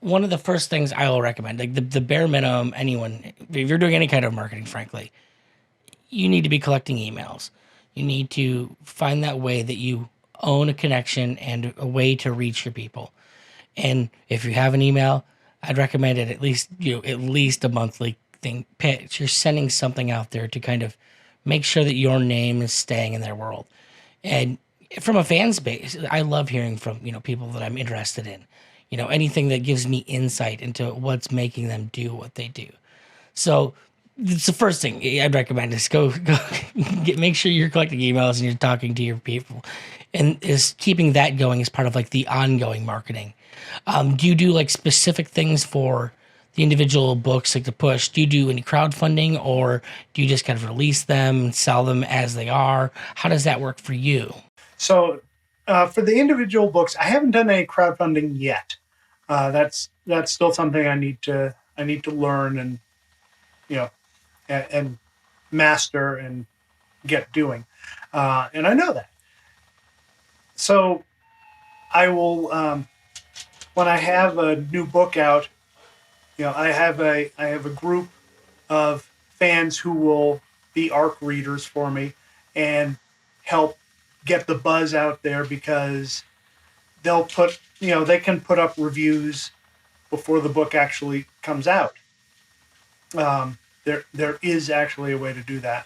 one of the first things I will recommend, like the bare minimum, anyone, if you're doing any kind of marketing, frankly, you need to be collecting emails. You need to find that way that you own a connection and a way to reach your people. And if you have an email, I'd recommend it at least a monthly thing pitch. You're sending something out there to kind of make sure that your name is staying in their world. And from a fan base, I love hearing from, people that I'm interested in. Anything that gives me insight into what's making them do what they do. So it's the first thing I'd recommend is go make sure you're collecting emails and you're talking to your people, and is keeping that going as part of like the ongoing marketing. Do you do like specific things for the individual books, like to push? Do you do any crowdfunding, or do you just kind of release them and sell them as they are? How does that work for you? So for the individual books, I haven't done any crowdfunding yet. That's still something I need to learn and you know and master and get doing. And I know that. So I will when I have a new book out, I have a group of fans who will be ARC readers for me and help get the buzz out there because they can put up reviews before the book actually comes out. There is actually a way to do that.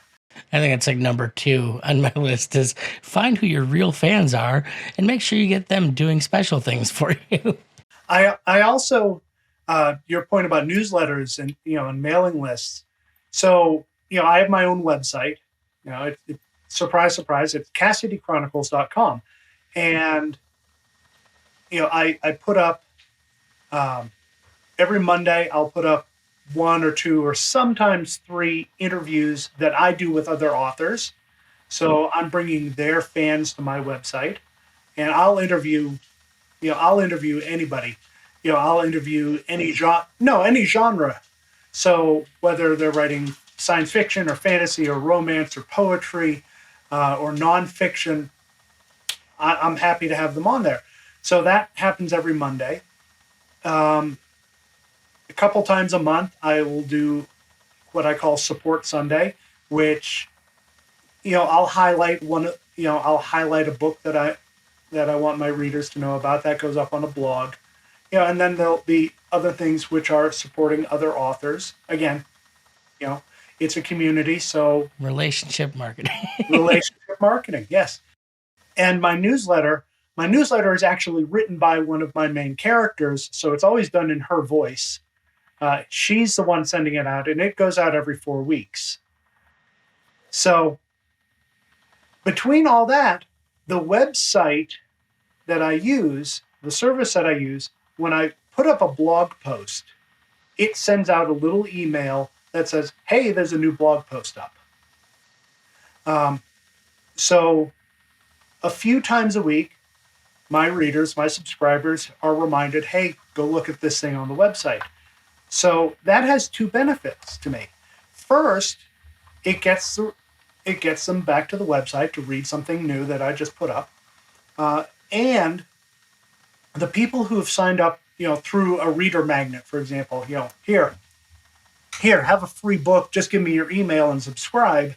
I think it's like number 2 on my list is find who your real fans are and make sure you get them doing special things for you. I also your point about newsletters and mailing lists. So I have my own website. Surprise, surprise, it's CassidyChronicles.com, and I put up every Monday. I'll put up 1 or 2 or sometimes 3 interviews that I do with other authors. So I'm bringing their fans to my website, and I'll interview anybody. I'll interview any genre. So whether they're writing science fiction or fantasy or romance or poetry or nonfiction, I'm happy to have them on there. So that happens every Monday. A couple times a month, I will do what I call Support Sunday, which I'll highlight a book that I want my readers to know about. That goes up on a blog. And then there'll be other things which are supporting other authors. Again, it's a community, so Relationship marketing. relationship marketing, yes. And my newsletter is actually written by one of my main characters, so it's always done in her voice. She's the one sending it out, and it goes out every 4 weeks. So between all that, the website that I use, the service that I use, when I put up a blog post, it sends out a little email that says, hey, there's a new blog post up. So a few times a week, my readers, my subscribers are reminded, hey, go look at this thing on the website. So that has 2 benefits to me. First, it gets them back to the website to read something new that I just put up. And the people who have signed up, through a reader magnet, for example, here, have a free book, just give me your email and subscribe.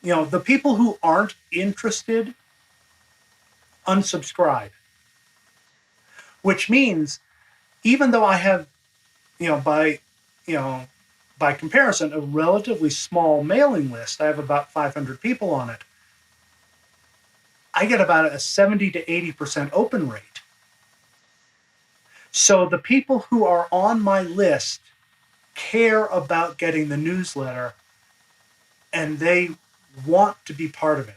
The people who aren't interested unsubscribe, which means even though I have, by comparison, a relatively small mailing list, I have about 500 people on it, I get about a 70 to 80% open rate. So the people who are on my list care about getting the newsletter and they want to be part of it.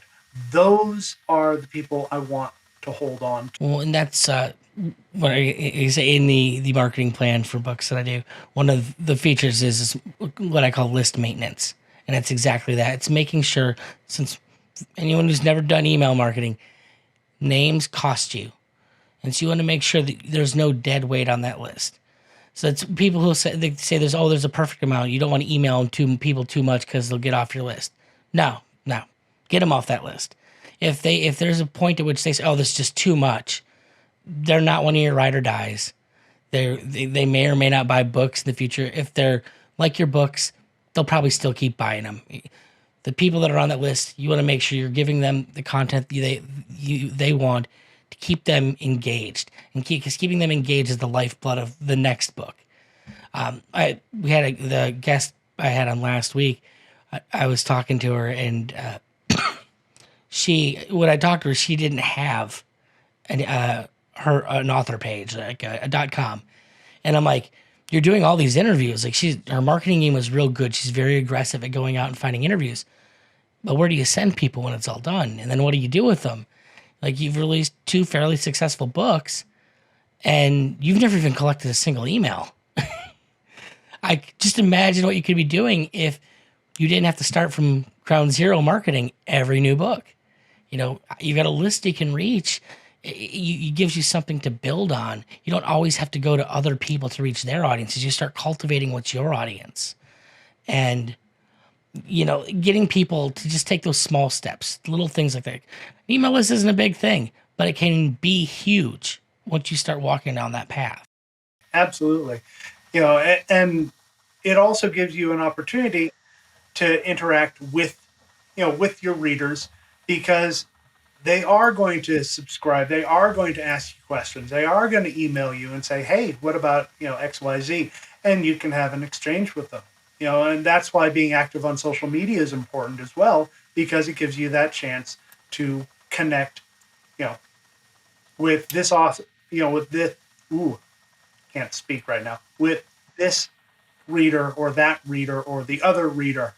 Those are the people I want to hold on to. Well, and that's what I say in the marketing plan for books that I do. One of the features is what I call list maintenance, and it's exactly that. It's making sure, since anyone who's never done email marketing, names cost you, and so you want to make sure that there's no dead weight on that list. So it's people who say there's a perfect amount. You don't want to email people too much because they'll get off your list. No, get them off that list. If there's a point at which they say, oh, this is just too much, they're not one of your ride or dies. They may or may not buy books in the future. If they're like your books, they'll probably still keep buying them. The people that are on that list, you want to make sure you're giving them the content they want to keep them engaged, and because keeping them engaged is the lifeblood of the next book. We had the guest I had on last week. I was talking to her, and when I talked to her, she didn't have an author page, like a .com, and I'm like, you're doing all these interviews. Like, her marketing game was real good. She's very aggressive at going out and finding interviews. But where do you send people when it's all done? And then what do you do with them? Like, you've released 2 fairly successful books, and you've never even collected a single email. I just imagine what you could be doing if you didn't have to start from ground zero marketing every new book. You've got a list you can reach. It gives you something to build on. You don't always have to go to other people to reach their audiences. You start cultivating what's your audience. And, getting people to just take those small steps, little things like that. An email list isn't a big thing, but it can be huge once you start walking down that path. Absolutely. And it also gives you an opportunity to interact with your readers, because they are going to subscribe. They are going to ask you questions. They are going to email you and say, hey, what about, XYZ? And you can have an exchange with them. And that's why being active on social media is important as well, because it gives you that chance to connect, with this author, with this, can't speak right now, with this reader or that reader or the other reader.